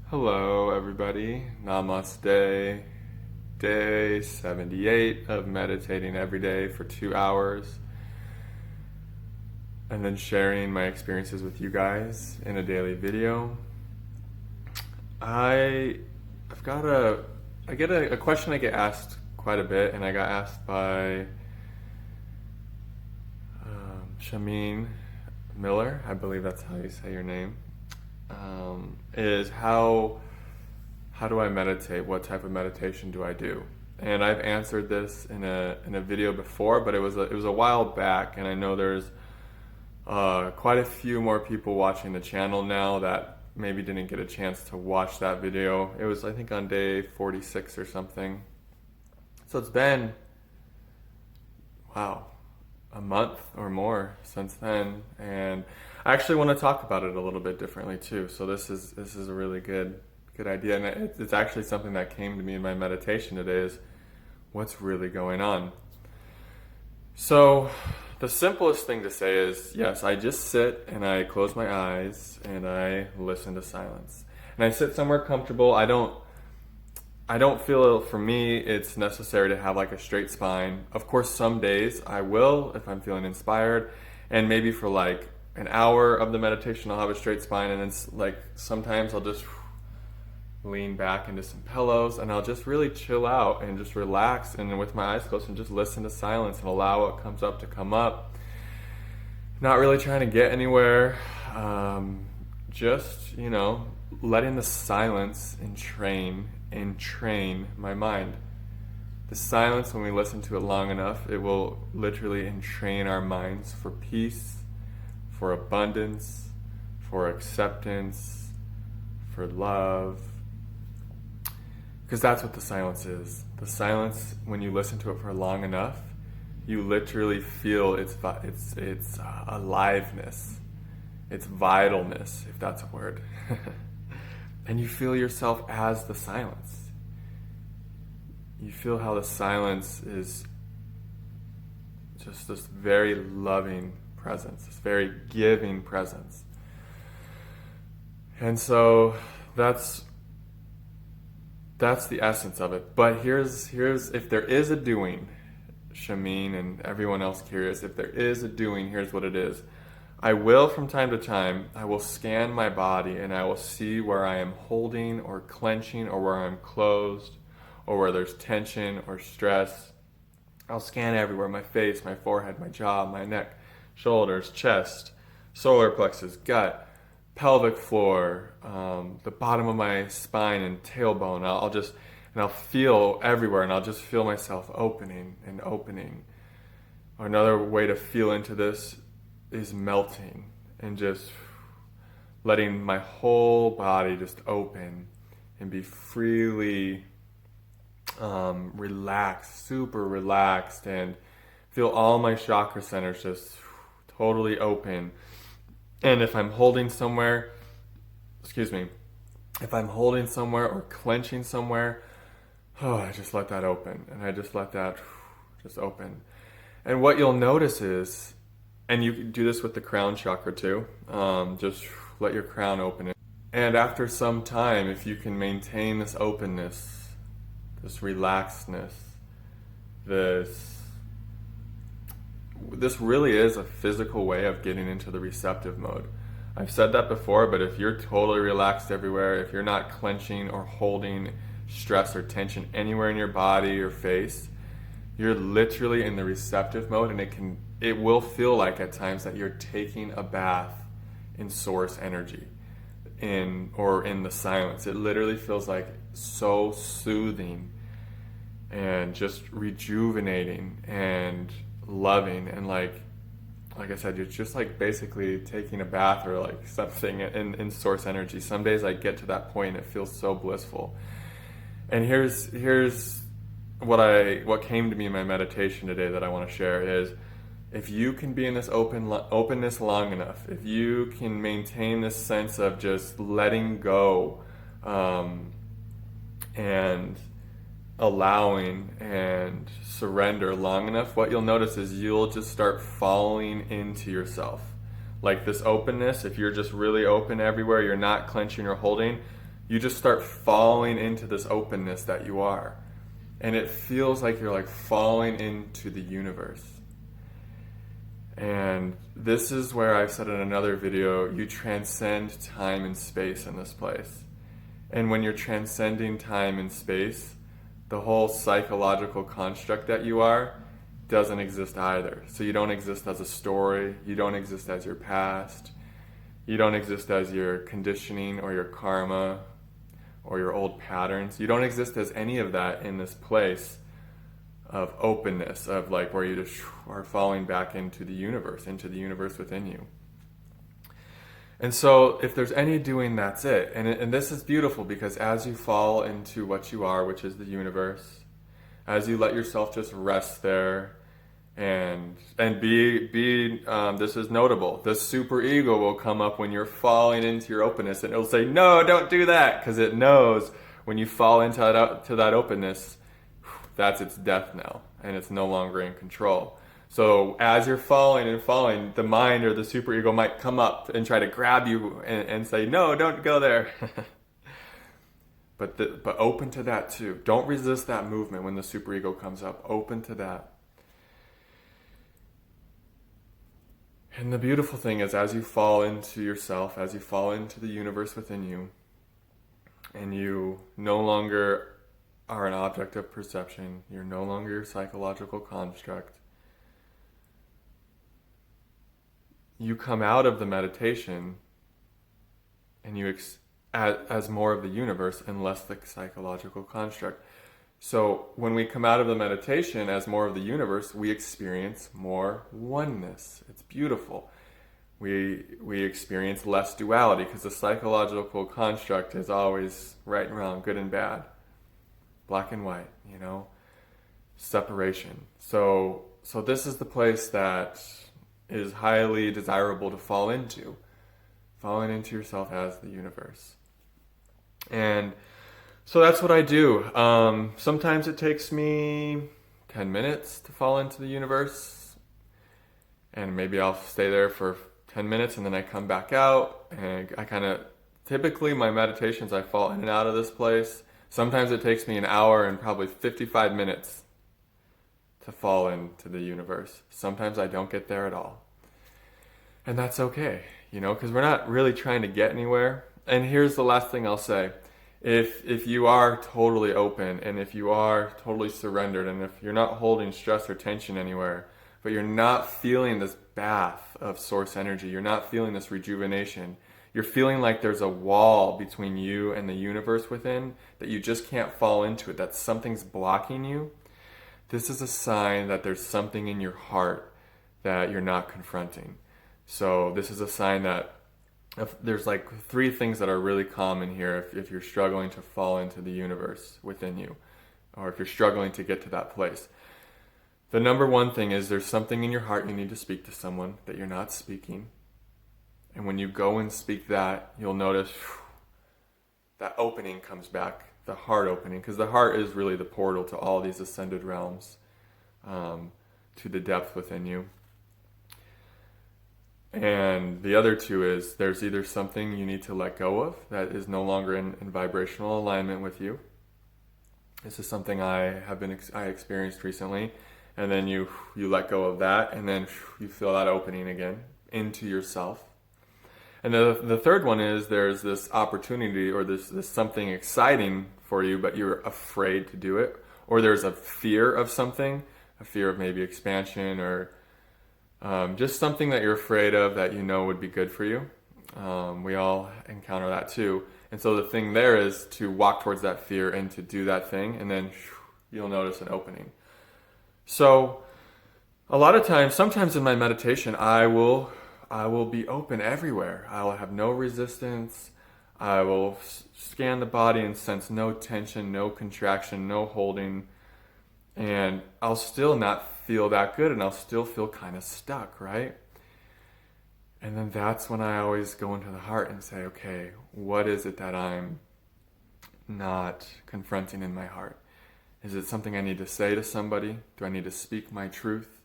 Hello, everybody. Namaste. Day 78 of meditating every day for 2 hours and then sharing my experiences with you guys in a daily video. I get a question I get asked quite a bit, and I got asked by Shameen Miller, I believe that's how you say your name, is how do I meditate? What type of meditation do I do? And I've answered this in a video before, but it was a while back, and I know there's quite a few more people watching the channel now that maybe didn't get a chance to watch that video. It was, I think, on day 46 or something. So it's been, wow, a month or more since then, and I actually want to talk about it a little bit differently too. So this is a really good idea, and it's actually something that came to me in my meditation today, is what's really going on. So the simplest thing to say is, yes, I just sit and I close my eyes and I listen to silence. And I sit somewhere comfortable. I don't feel, for me, it's necessary to have like a straight spine. Of course, some days I will if I'm feeling inspired, and maybe for like an hour of the meditation I'll have a straight spine, and then like sometimes I'll just lean back into some pillows and I'll just really chill out and just relax, and with my eyes closed, and just listen to silence and allow what comes up to come up. Not really trying to get anywhere, just, letting the silence entrain my mind. The silence, when we listen to it long enough, it will literally entrain our minds for peace, for abundance, for acceptance, for love. Because that's what the silence is. The silence, when you listen to it for long enough, you literally feel its aliveness, its vitalness, if that's a word. And you feel yourself as the silence. You feel how the silence is just this very loving presence, this very giving presence. And so that's the essence of it. But here's if there is a doing, Shameen and everyone else curious, if there is a doing, here's what it is. I will, from time to time, I will scan my body and I will see where I am holding or clenching, or where I'm closed, or where there's tension or stress. I'll scan everywhere: my face, my forehead, my jaw, my neck, shoulders, chest, solar plexus, gut, pelvic floor, the bottom of my spine and tailbone. I'll feel everywhere, and I'll just feel myself opening and opening. Another way to feel into this is melting and just letting my whole body just open and be freely relaxed, super relaxed, and feel all my chakra centers just totally open. And if I'm holding somewhere, if I'm holding somewhere or clenching somewhere, I just let that open, and I just let that just open. And what you'll notice is, and you can do this with the crown chakra too, just let your crown open. And after some time, if you can maintain this openness, this relaxedness, this really is a physical way of getting into the receptive mode. I've said that before, but if you're totally relaxed everywhere, if you're not clenching or holding stress or tension anywhere in your body or face, you're literally in the receptive mode, and it will feel like at times that you're taking a bath in source energy, in the silence. It literally feels like so soothing and just rejuvenating and loving, and like I said, you're just like basically taking a bath or like something in source energy. Some days I get to that point and it feels so blissful. And here's what came to me in my meditation today that I want to share is, if you can be in this openness long enough, if you can maintain this sense of just letting go, and allowing and surrender long enough, what you'll notice is you'll just start falling into yourself. Like this openness, if you're just really open everywhere, you're not clenching or holding, you just start falling into this openness that you are. And it feels like you're like falling into the universe. And this is where I've said in another video, you transcend time and space in this place. And when you're transcending time and space, the whole psychological construct that you are doesn't exist either. So you don't exist as a story, you don't exist as your past, you don't exist as your conditioning or your karma or your old patterns. You don't exist as any of that in this place of openness, of like where you just are falling back into the universe within you. And so if there's any doing, that's it. And this is beautiful, because as you fall into what you are, which is the universe, as you let yourself just rest there and be this is notable, the super ego will come up when you're falling into your openness, and it'll say, no, don't do that, because it knows when you fall into that openness, that's its death now, and it's no longer in control. So as you're falling, the mind or the superego might come up and try to grab you and say, no, don't go there. But open to that too. Don't resist that movement when the superego comes up. Open to that. And the beautiful thing is, as you fall into yourself, as you fall into the universe within you, and you no longer are an object of perception, you're no longer your psychological construct, you come out of the meditation and you as more of the universe and less the psychological construct. So when we come out of the meditation as more of the universe, we experience more oneness. It's beautiful. We experience less duality, because the psychological construct is always right and wrong, good and bad, black and white, separation. So this is the place that is highly desirable to fall into, falling into yourself as the universe. And so that's what I do. Sometimes it takes me 10 minutes to fall into the universe, and maybe I'll stay there for 10 minutes and then I come back out, and I typically my meditations, I fall in and out of this place. Sometimes it takes me an hour and probably 55 minutes to fall into the universe. Sometimes I don't get there at all. And that's okay, because we're not really trying to get anywhere. And here's the last thing I'll say. If you are totally open, and if you are totally surrendered, and if you're not holding stress or tension anywhere, but you're not feeling this bath of source energy, you're not feeling this rejuvenation, you're feeling like there's a wall between you and the universe within, that you just can't fall into it, that something's blocking you, this is a sign that there's something in your heart that you're not confronting. So this is a sign that there's like 3 things that are really common here if you're struggling to fall into the universe within you, or if you're struggling to get to that place. The number 1 thing is there's something in your heart you need to speak to someone that you're not speaking. And when you go and speak that, you'll notice that opening comes back, the heart opening, because the heart is really the portal to all these ascended realms, to the depth within you. And the other 2 is there's either something you need to let go of that is no longer in vibrational alignment with you. This is something I experienced recently. And then you let go of that, and then you feel that opening again into yourself. And the third one is there's this opportunity, or this something exciting for you, but you're afraid to do it. Or there's a fear of something, a fear of maybe expansion, or just something that you're afraid of that would be good for you. We all encounter that too. And so the thing there is to walk towards that fear and to do that thing, and then you'll notice an opening. So a lot of times, sometimes in my meditation, I will be open everywhere. I will have no resistance. I will scan the body and sense no tension, no contraction, no holding. And I'll still not feel that good, and I'll still feel kind of stuck, right? And then that's when I always go into the heart and say, okay, what is it that I'm not confronting in my heart? Is it something I need to say to somebody? Do I need to speak my truth?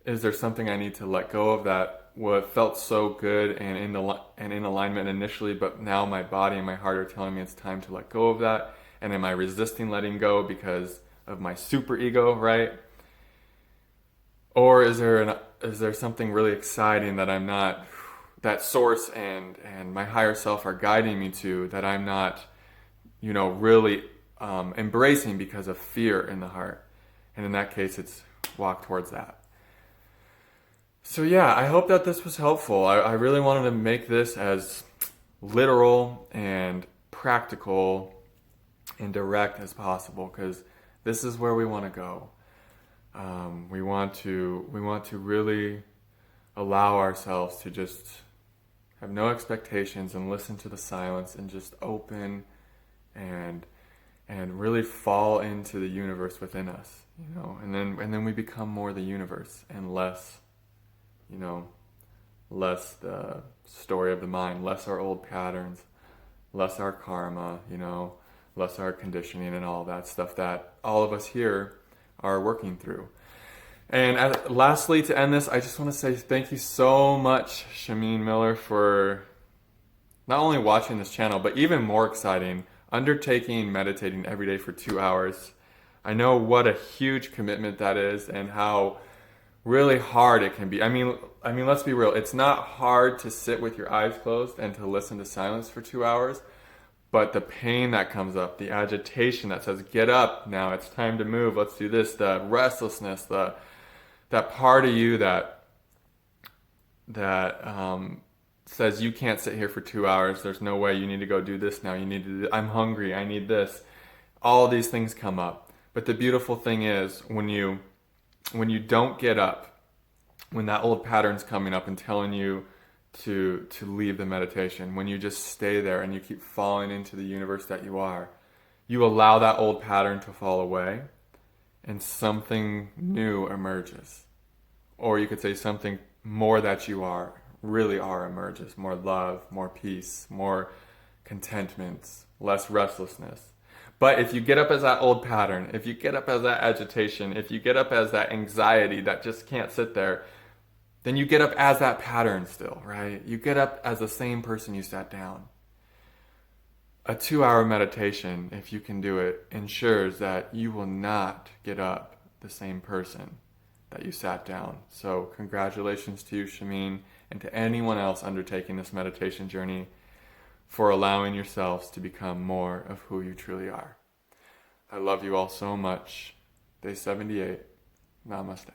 is there something I need to let go of that what felt so good and in alignment initially, but now my body and my heart are telling me it's time to let go of that? And am I resisting letting go because of my super ego, right? Or is there something really exciting that I'm not, that source and my higher self are guiding me to, that I'm not, really embracing because of fear in the heart? And in that case, it's walk towards that. So yeah, I hope that this was helpful. I really wanted to make this as literal and practical and direct as possible, because this is where we want to go. We want to really allow ourselves to just have no expectations and listen to the silence and just open and really fall into the universe within us, and then we become more the universe and less the story of the mind, less our old patterns, less our karma, less our conditioning and all that stuff that all of us here are working through. And lastly, to end this, I just want to say thank you so much, Shameen Miller, for not only watching this channel, but even more exciting, undertaking meditating every day for 2 hours. I know what a huge commitment that is and how really hard it can be. I mean, let's be real. It's not hard to sit with your eyes closed and to listen to silence for 2 hours, but the pain that comes up, the agitation that says, get up now, it's time to move, let's do this, the restlessness, that part of you that says you can't sit here for 2 hours, there's no way, you need to go do this now, I'm hungry, I need this. All these things come up. But the beautiful thing is, when you don't get up, when that old pattern's coming up and telling you to leave the meditation, when you just stay there and you keep falling into the universe that you allow that old pattern to fall away and something new emerges. Or you could say something more that you really are emerges. More love, more peace, more contentment, less restlessness. But if you get up as that old pattern, if you get up as that agitation, if you get up as that anxiety that just can't sit there, then you get up as that pattern still, right? You get up as the same person you sat down. A 2-hour meditation, if you can do it, ensures that you will not get up the same person that you sat down. So congratulations to you, Shameen, and to anyone else undertaking this meditation journey, for allowing yourselves to become more of who you truly are. I love you all so much. Day 78. Namaste.